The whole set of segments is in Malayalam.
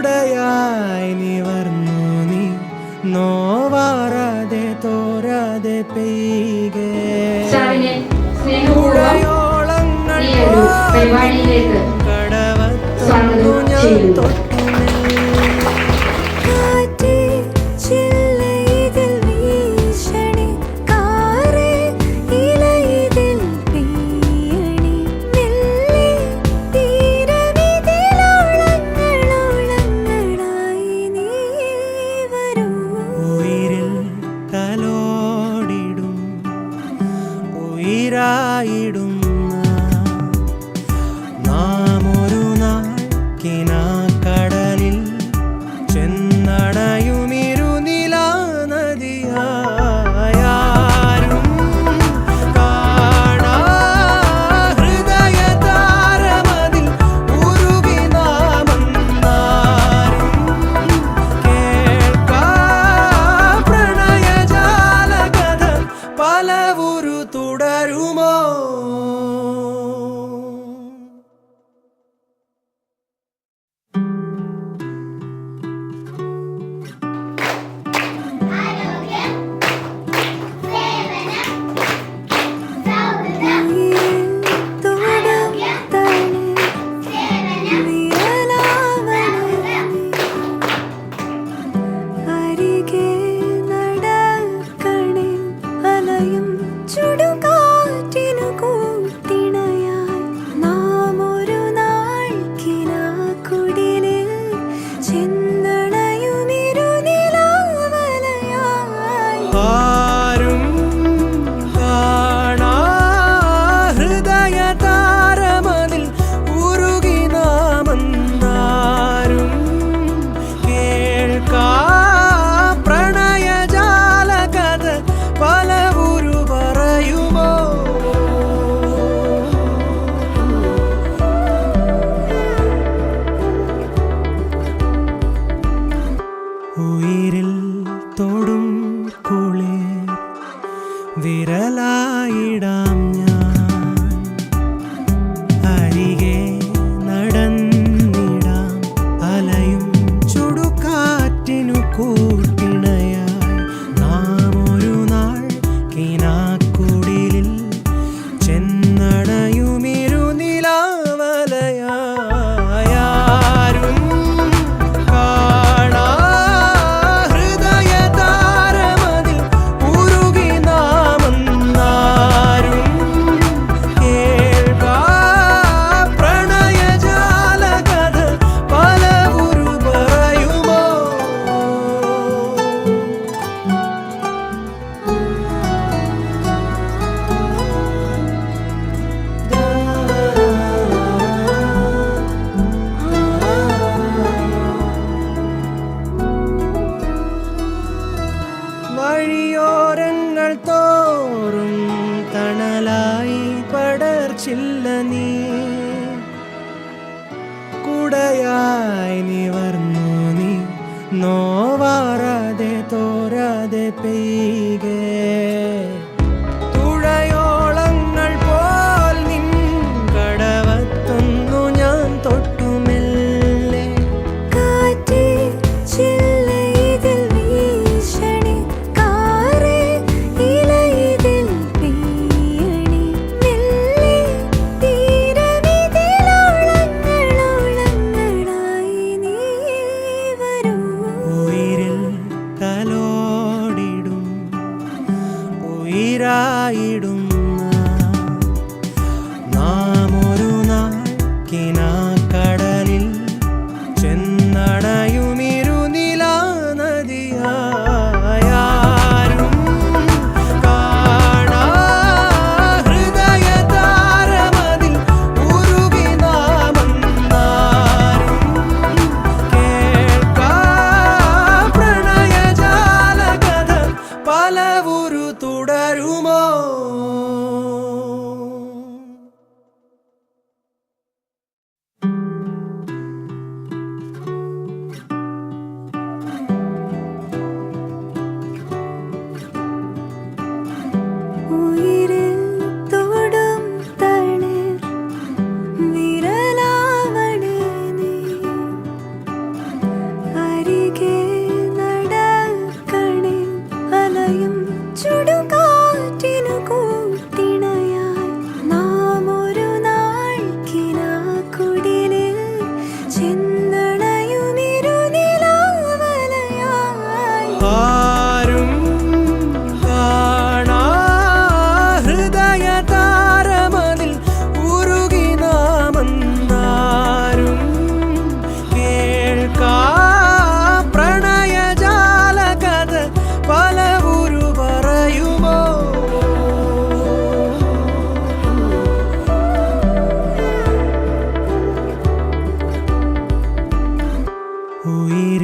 കുടയായി നിവർന്നു നീ നോവാറാതെ തോരാതെ പെയ്കെ കുടയോളങ്ങൾ കടവത്തു ഞാൻ തൊട്ടു നാം ഒരു നാൾ കിനാക്കടലിൽ ചെന്നടയുമിരുനിലാ നദിയായാരും കാണാ ഹൃദയതാരമതിൽ ഉരുകി നാമെന്നാരും കേൾക്കാ പ്രണയജാലകഥ പലവുരു തുടരുമോ? ആരും കാണാ ഹൃദയതാരമതിൽ ഉരുകി നാമെന്നാരും കേൾക്കാ പ്രണയജാലകഥ പലവുരു പറയുമോ? ഉയിരിൽ തൊടും വിരലായിടാം ഞാൻ അരികെ നടന്നിടാം അലയും ചുടുകാറ്റിനു കൂട്ടിണയായി നാം ഒരു നാൾ കിനാക്കുടിലിൽ ചെന്നടയുമിരുനിലാവലയായാരും കാണാ ഹൃദയതാരമതിൽ ഉരുകി നാമെന്നാരും കേൾക്കാ പ്രണയജാലകഥ പലവുരു പറയുമോ? വഴിയോരങ്ങൾ തോറും തണലായി പടർച്ചില്ല നീ കുടയായി നിവർന്നു നീ നോവാറാതെ തോരാതെ പെയ്കെ തുഴയോളങ്ങൾ പോൽ നിൻ കടവത്തൊന്നു ഞാൻ തൊട്ടുമെല്ലെ കലോടിടും ഉയിരായിടും നാം ഒരു നാൾ കിനാക്കടലിൽ ചെന്നടയുമിരുനിലാ നദിയായാരും കാണാ ഹൃദയതാരമതിൽ ഉരുകി നാമെന്നാരും കേൾക്കാ പ്രണയജാലകഥ പലവുരു തുടരുമോ?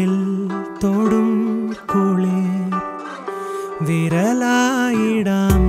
വിരൽ തൊടും കുളിർ വിരലായിടാം